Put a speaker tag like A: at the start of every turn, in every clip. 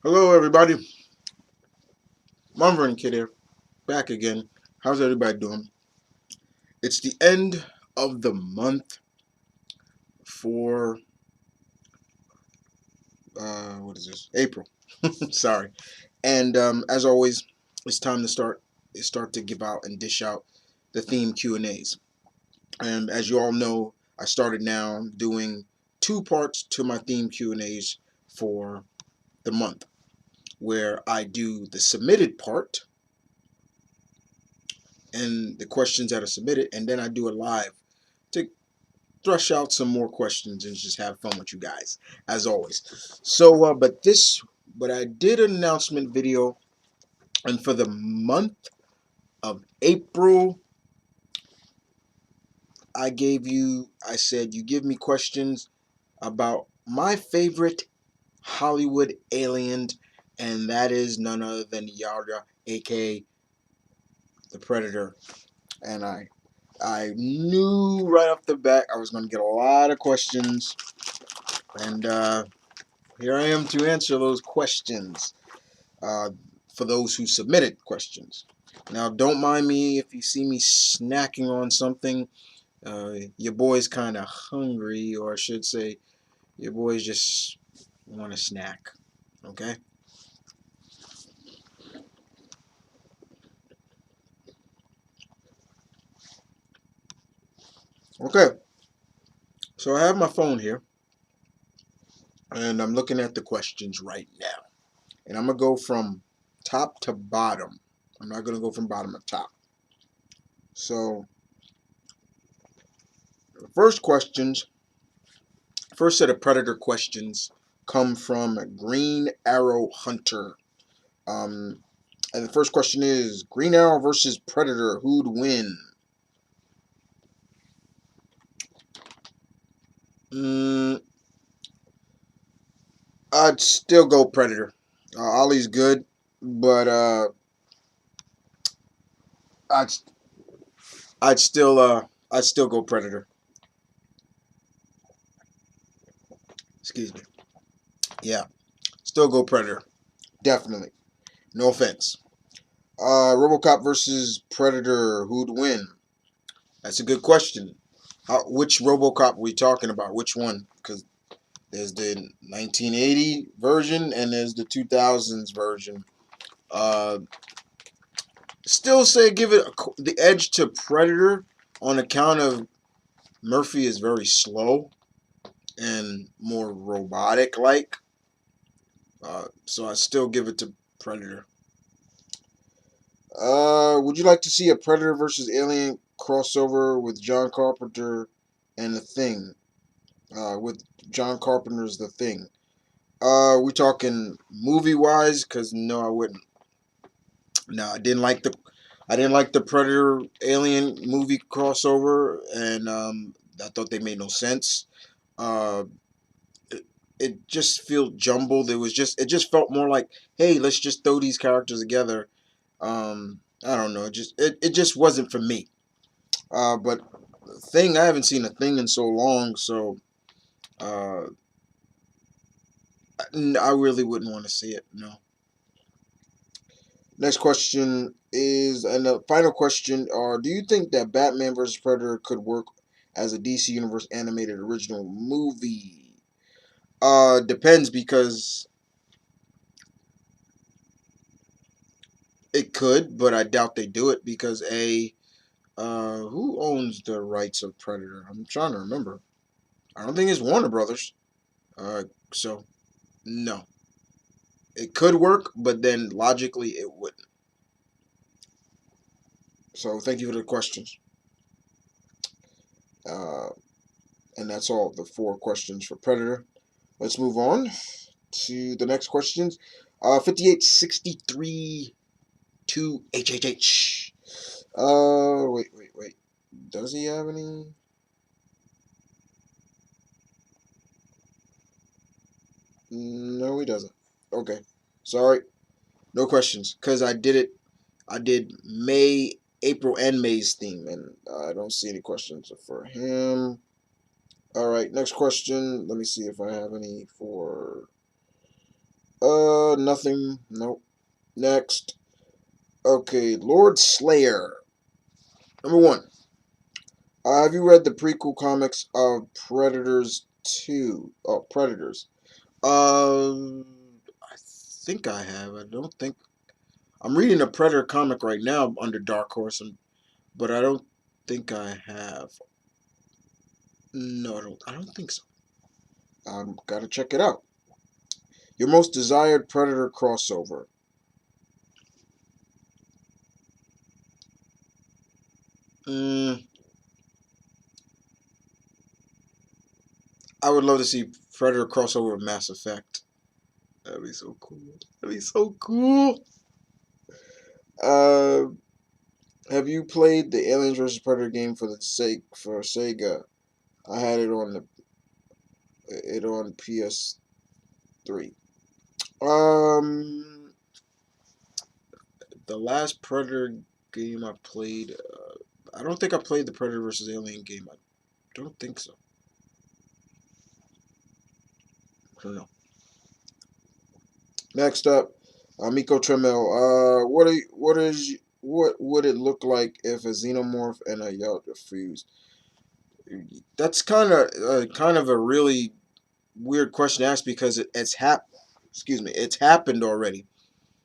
A: Hello, everybody. M.V.K here, back again. How's everybody doing? It's the end of the month for what is this? April. Sorry. And as always, it's time to start to give out and dish out the theme Q&As. And as you all know, I started now doing two parts to my theme Q&As for the month, where I do the submitted part and the questions that are submitted, and then I do it live to thrush out some more questions and just have fun with you guys, as always. So, but I did an announcement video, and for the month of April, I said, you give me questions about my favorite Hollywood alien, and that is none other than Yara, aka the Predator. And I knew right off the bat I was going to get a lot of questions, and here I am to answer those questions uh, for those who submitted questions. Now, don't mind me if you see me snacking on something. Your boy's kind of hungry, or I should say, your boys just want a snack. Okay? Okay. So I have my phone here, and I'm looking at the questions right now. And I'm going to go from top to bottom. I'm not going to go from bottom to top. So, the first set of Predator questions come from Green Arrow Hunter. Um, and the first question is Green Arrow versus Predator, who'd win? Mm, I'd still go Predator. Ollie's good, but I'd I'd still go Predator. Excuse me. Yeah, still go Predator. Definitely. No offense. RoboCop versus Predator, who'd win? That's a good question. Which RoboCop are we talking about? Which one? Because there's the 1980 version and there's the 2000s version. Uh, Still say give it the edge to Predator on account of Murphy is very slow and more robotic like. So I still give it to Predator. Would you like to see a Predator versus Alien crossover with John Carpenter and The Thing? With John Carpenter's The Thing. We talking movie wise? Cause no, I wouldn't. No, I didn't like the Predator Alien movie crossover, and I thought they made no sense. Uh, it just felt jumbled. It just felt more like, hey, let's just throw these characters together. I don't know. It just wasn't for me. But Thing, I haven't seen a Thing in so long, so uh, I really wouldn't want to see it. No. Next question is, and the final question are, do you think that Batman vs. Predator could work as a DC Universe animated original movie? Depends because it could, but I doubt they do it because who owns the rights of Predator? I'm trying to remember. I don't think it's Warner Brothers. So no, it could work, but then logically it wouldn't. So thank you for the questions. Uh, and that's all the four questions for Predator. Let's move on to the next questions. 5863 to HHH. Wait. Does he have any? No, he doesn't. Okay. Sorry. No questions. Because I did it. I did May, April, and May's theme, and I don't see any questions for him. All right. Next question. Let me see if I have any for. Nothing. Nope. Next. Okay, Lord Slayer. Number one. Have you read the prequel comics of Predators 2? Oh, Predators. I think I have. I don't think I'm reading a Predator comic right now under Dark Horse, but I don't think I have. No, I don't. I don't think so. Gotta check it out. Your most desired Predator crossover. Mm, I would love to see Predator crossover with Mass Effect. That'd be so cool. That'd be so cool. Uh, have you played the Aliens vs Predator game for Sega? I had it on PS3. Um, the last Predator game I played, I don't think I played the Predator vs Alien game. I don't think so. I don't know. Next up, Miko Tremel. What would it look like if a xenomorph and a Yelta fused? That's kind of a really weird question to ask because it's happened already.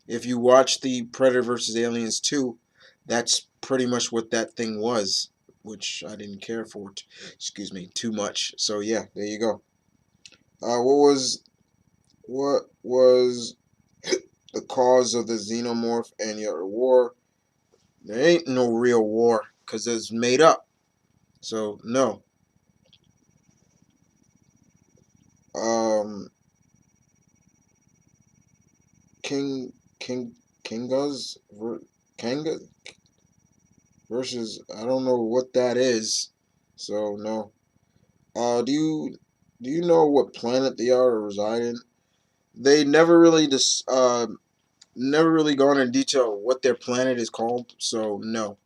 A: If you watch the Predator versus Aliens 2, that's pretty much what that thing was, which I didn't care for, too much. So yeah, there you go. Uh, what was what was the cause of the xenomorph and your war? There ain't no real war because it's made up. So no. Um, King King Kingas Kanga versus I don't know what that is. So no. Do you know what planet they are or reside in? They never really gone in detail what their planet is called. So no,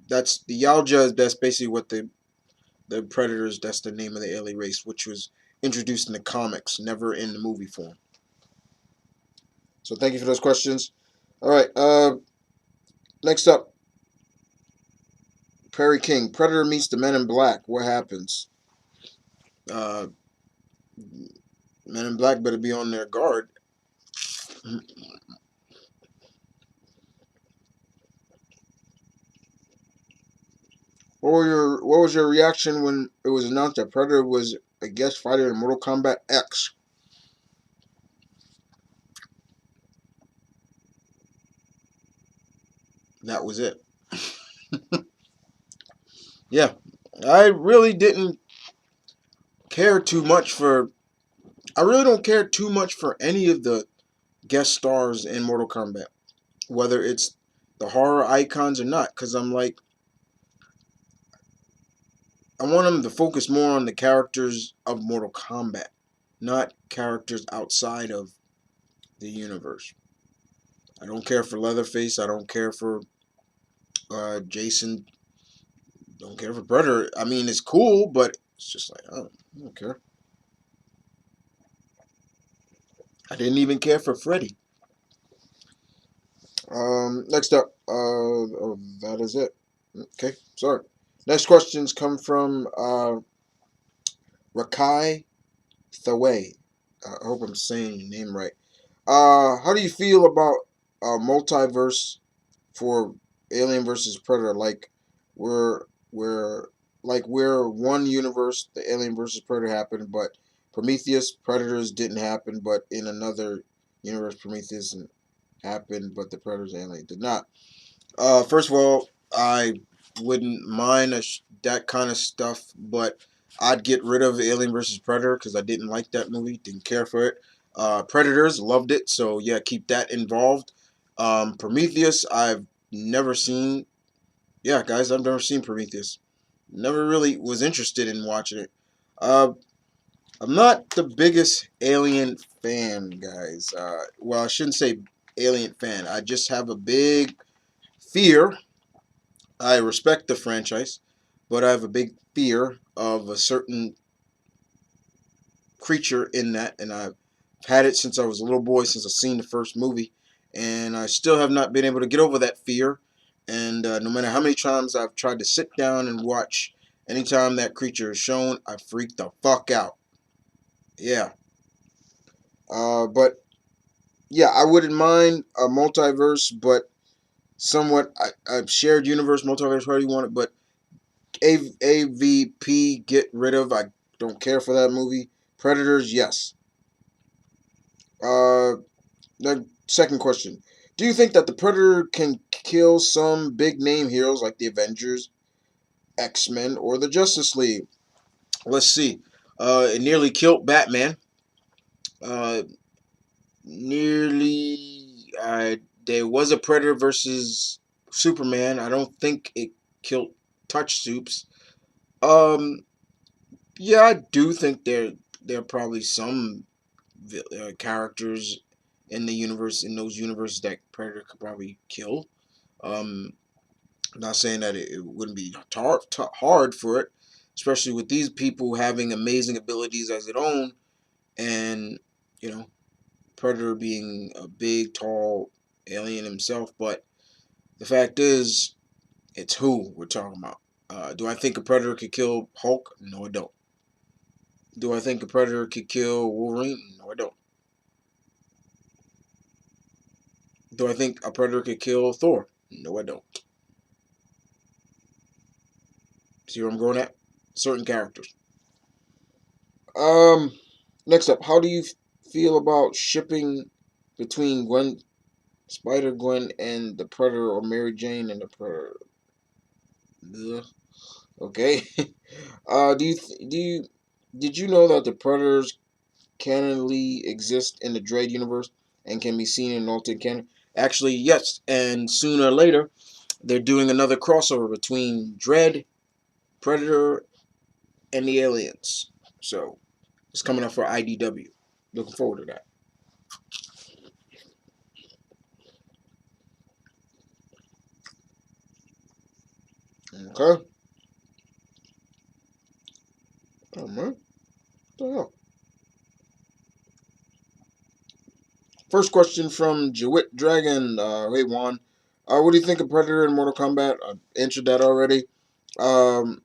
A: that's the Yalja. That's basically what the Predators. That's the name of the alien race, which was introduced in the comics, never in the movie form. So thank you for those questions. All right. Next up, Perry King. Predator meets the Men in Black. What happens? Uh, Men in Black better be on their guard. What was your reaction when it was announced that Predator was a guest fighter in Mortal Kombat X? That was it. Yeah, I really didn't care too much for. I really don't care too much for any of the guest stars in Mortal Kombat, whether it's the horror icons or not, because I'm like, I want them to focus more on the characters of Mortal Kombat, not characters outside of the universe. I don't care for Leatherface. I don't care for Jason. Don't care for Predator. I mean, it's cool, but it's just like I don't care. I didn't even care for Freddy. Next up, oh, that is it. Okay, sorry. Next questions come from Rakai Thaway. I hope I'm saying your name right. How do you feel about multiverse for Alien versus Predator? We're we're one universe, the Alien versus Predator happened, but Prometheus Predators didn't happen, but in another universe Prometheus happened, but the Predators Alien did not. First of all, I wouldn't mind that kind of stuff, but I'd get rid of Alien versus Predator because I didn't like that movie, didn't care for it. Predators loved it, so yeah, keep that involved. Prometheus, I've never seen. Yeah, guys, I've never seen Prometheus. Never really was interested in watching it. Uh, I'm not the biggest Alien fan, guys. Well, I shouldn't say Alien fan. I just have a big fear. I respect the franchise, but I have a big fear of a certain creature in that, and I've had it since I was a little boy, since I seen the first movie, and I still have not been able to get over that fear. And no matter how many times I've tried to sit down and watch, anytime that creature is shown, I freak the fuck out. Yeah. But yeah, I wouldn't mind a multiverse, but somewhat a shared universe, multiverse, however you want it. But AVP, get rid of. I don't care for that movie. Predators, yes. Uh, the second question: do you think that the Predator can kill some big name heroes like the Avengers, X-Men, or the Justice League? Let's see. It nearly killed Batman. Uh, nearly. There was a Predator versus Superman. I don't think it killed Touch Soups. Um, yeah, I do think there are probably some characters in the universe, in those universes, that Predator could probably kill. Um, I'm not saying that it wouldn't be hard for it, especially with these people having amazing abilities as their own, and you know, Predator being a big, tall alien himself. But the fact is, it's who we're talking about. Do I think a Predator could kill Hulk? No, I don't. Do I think a Predator could kill Wolverine? No, I don't. Do I think a Predator could kill Thor? No, I don't. See where I'm going at? Certain characters. Um, Next up, how do you feel about shipping between Spider Gwen, and the Predator, or Mary Jane and the Predator? Ugh. Okay. Do you did you know that the Predators canonically exist in the Dread universe and can be seen in alternate canon? Actually, yes. And sooner or later, they're doing another crossover between Dread, Predator, and the aliens. So it's coming up for IDW. Looking forward to that. Okay. Oh man. What the hell? First question from Jewit Dragon. Hey Juan. What do you think of Predator and Mortal Kombat? I answered that already. Um,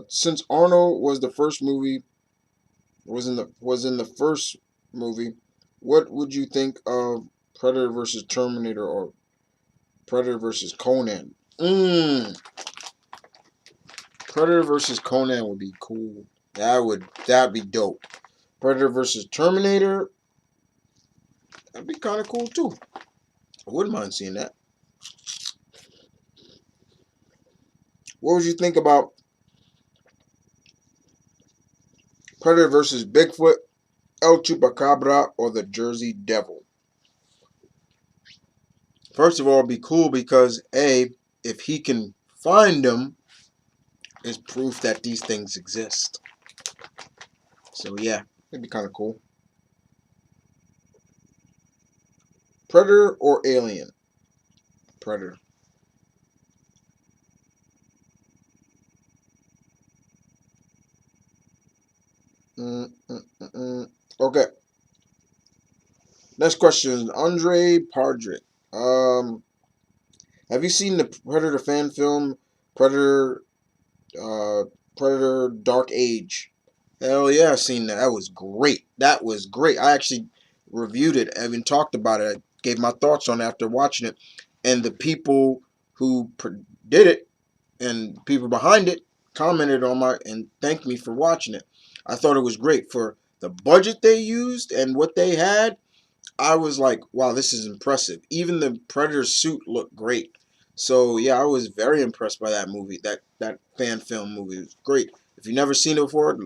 A: since Arnold was the first movie, was in the first movie, what would you think of Predator versus Terminator, or Predator versus Conan? Predator versus Conan would be cool. That'd be dope. Predator versus Terminator, that'd be kind of cool too. I wouldn't mind seeing that. What would you think about Predator versus Bigfoot, El Chupacabra, or the Jersey Devil? First of all, it'd be cool because if he can find them, is proof that these things exist. So yeah, it'd be kind of cool. Predator or Alien? Predator. Mm, mm, mm, mm. Okay. Next question, Andre Pardrick. Um, have you seen the Predator fan film, Predator? Uh, Predator Dark Age? Hell yeah, I seen that. That was great. That was great. I actually reviewed it. I even talked about it. I gave my thoughts on it after watching it, and the people who did it and people behind it commented on my and thanked me for watching it. I thought it was great for the budget they used and what they had. I was like, wow, this is impressive. Even the Predator suit looked great. So yeah, I was very impressed by that movie. That fan film movie, it was great. If you've never seen it before,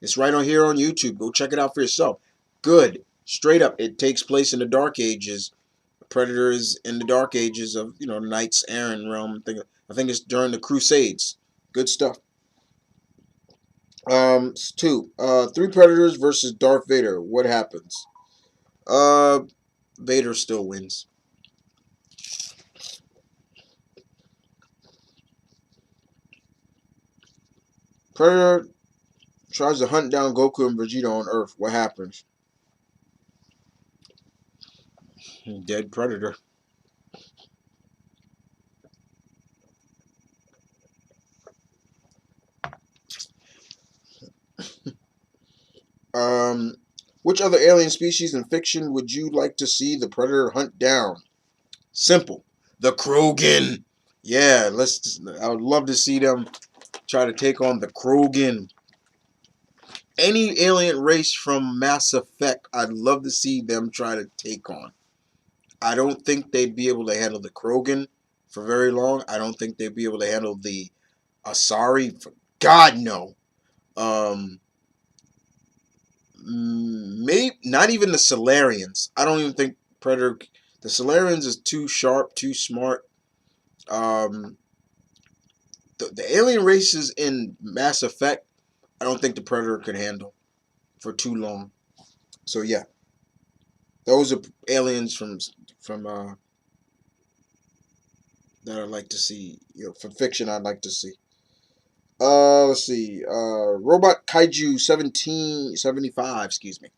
A: it's right on here on YouTube. Go check it out for yourself. Good. Straight up. It takes place in the Dark Ages. Predator is in the Dark Ages of, Knights Errant realm. I think it's during the Crusades. Good stuff. Two. Three Predators versus Darth Vader. What happens? Uh, Vader still wins. Predator tries to hunt down Goku and Vegeta on Earth. What happens? Dead predator. Um, which other alien species in fiction would you like to see the predator hunt down? Simple. The Krogan. Yeah, let's. I would love to see them try to take on the Krogan. Any alien race from Mass Effect, I'd love to see them try to take on. I don't think they'd be able to handle the Krogan for very long. I don't think they'd be able to handle the Asari. For God no. Um, maybe not even the Solarians. I don't even think Predator. The Solarians is too sharp, too smart. Um, the alien races in Mass Effect, I don't think the Predator could handle for too long. So yeah, those are aliens from that I'd like to see. For fiction, I'd like to see. Let's see. Robot Kaiju 1775. Excuse me.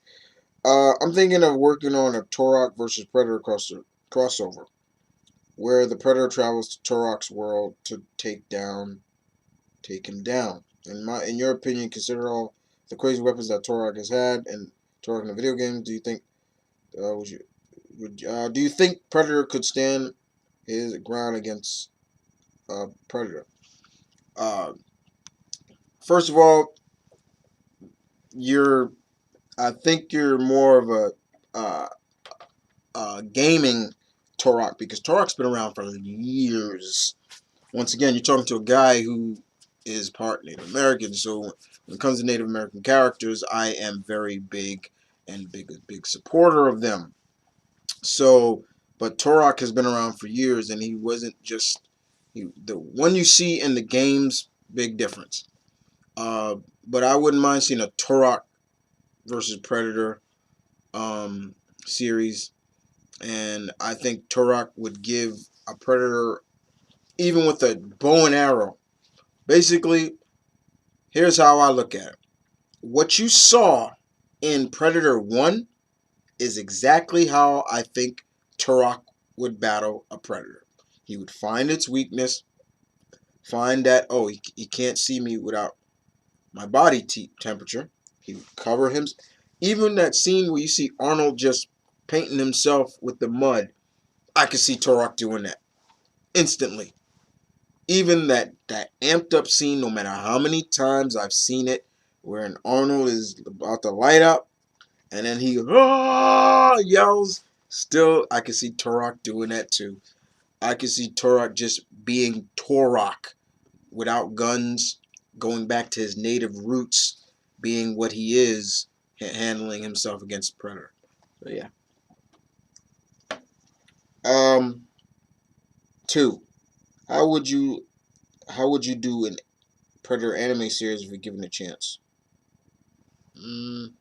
A: I'm thinking of working on a Turok versus Predator crossover, where the Predator travels to Turok's world to take him down. In your opinion, consider all the crazy weapons that Turok has had and Turok in the video game. Do you think do you think Predator could stand his ground against Predator? Uh, First of all, you're I think you're more of a uh, gaming Turok because Turok's been around for years. Once again, you're talking to a guy who is part Native American. So when it comes to Native American characters, I am very big and big supporter of them. So, but Turok has been around for years, and he wasn't just the one you see in the games. Big difference. Uh, but I wouldn't mind seeing a Turok versus Predator um, series, and I think Turok would give a Predator, even with a bow and arrow. Basically, here's how I look at it. What you saw in Predator 1 is exactly how I think Turok would battle a Predator. He would find its weakness, find that, oh, he can't see me without my body temperature. He would cover him. Even that scene where you see Arnold just painting himself with the mud, I could see Turok doing that instantly. Even that amped up scene, no matter how many times I've seen it, where an Arnold is about to light up, and then he yells. Still, I can see Turok doing that too. I can see Turok just being Turok without guns, going back to his native roots, being what he is, handling himself against Predator. So yeah. Um, two. How would you do an Predator anime series if you're given a chance? Mm,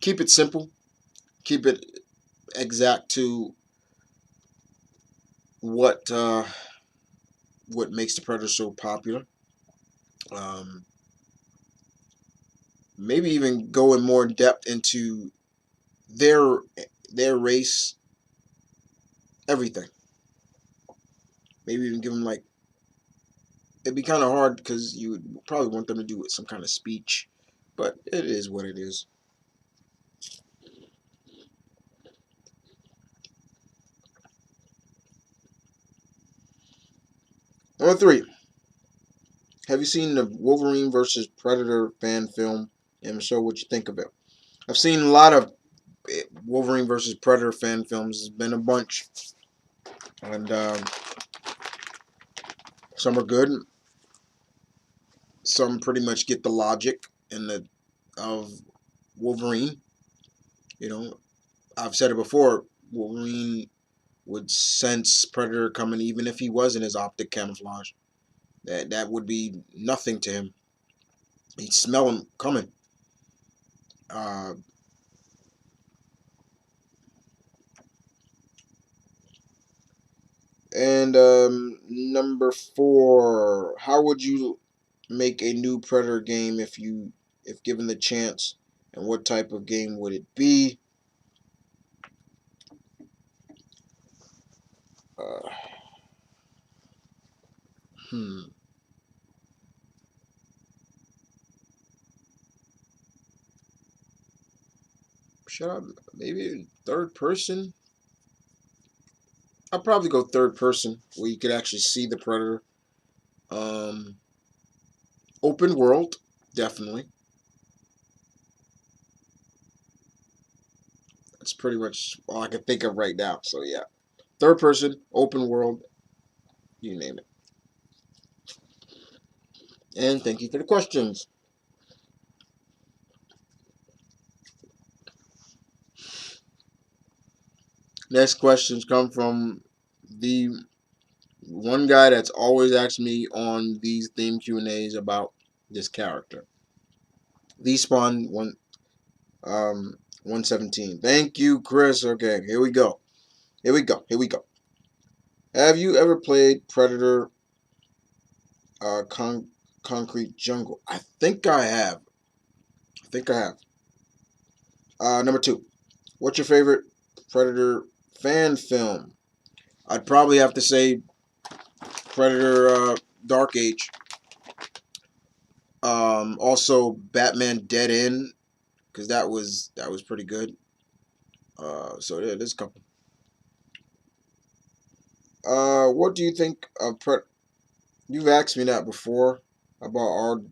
A: keep it simple. Keep it exact to what uh, what makes the Predator so popular. Um, Maybe even go in more depth into their their race, everything. Maybe even give them like it'd be kind of hard because you would probably want them to do it some kind of speech, but it is what it is. Number three, have you seen the Wolverine versus Predator fan film? And so, what you think of it? I've seen a lot of Wolverine versus Predator fan films. There's been a bunch, and some are good. Some pretty much get the logic and the of Wolverine. You know, I've said it before. Wolverine would sense Predator coming, even if he was in his optic camouflage. That would be nothing to him. He'd smell him coming. Uh, and number four, how would you make a new Predator game if given the chance, and what type of game would it be? Uh, hmm. Should I maybe third person? I'll probably go third person where you could actually see the predator. Um, Open world, definitely. That's pretty much all I can think of right now. So yeah, third person, open world, you name it. And thank you for the questions. Next questions come from the one guy that's always asked me on these theme Q and A's about this character. The Spawn 117. Thank you, Chris. Okay, here we go. Here we go. Here we go. Have you ever played Predator Concrete Jungle? I think I have. I think I have. Number two. What's your favorite Predator fan film? I'd probably have to say Predator Dark Age. Also Batman Dead End because that was pretty good. So yeah, there's a couple. What do you think of You've asked me that before about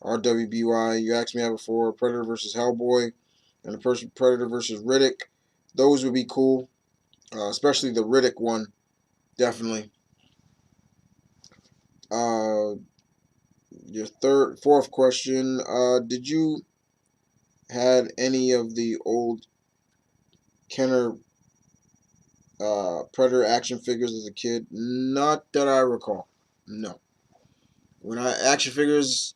A: RWBY. You asked me that before. Predator versus Hellboy, and the person Predator versus Riddick. Those would be cool, especially the Riddick one. Definitely. Uh, your fourth question. Did you had any of the old Kenner Predator action figures as a kid? Not that I recall. No. When I action figures,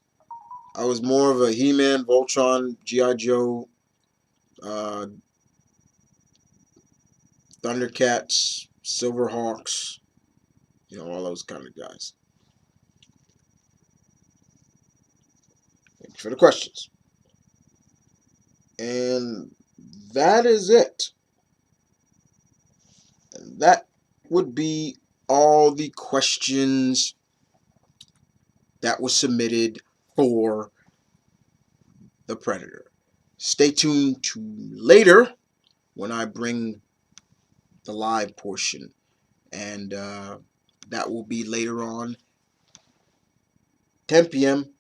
A: I was more of a He-Man, Voltron, GI Joe, uh, Thundercats, Silverhawks, all those kind of guys. Thanks for the questions. And that is it. And that would be all the questions that was submitted for the Predator. Stay tuned to later when I bring the live portion, and that will be later on, 10 p.m.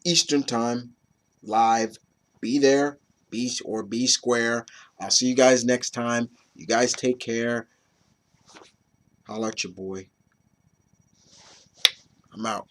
A: Eastern Time, live. Be there, be square. I'll see you guys next time. You guys take care. Holla at your boy. I'm out.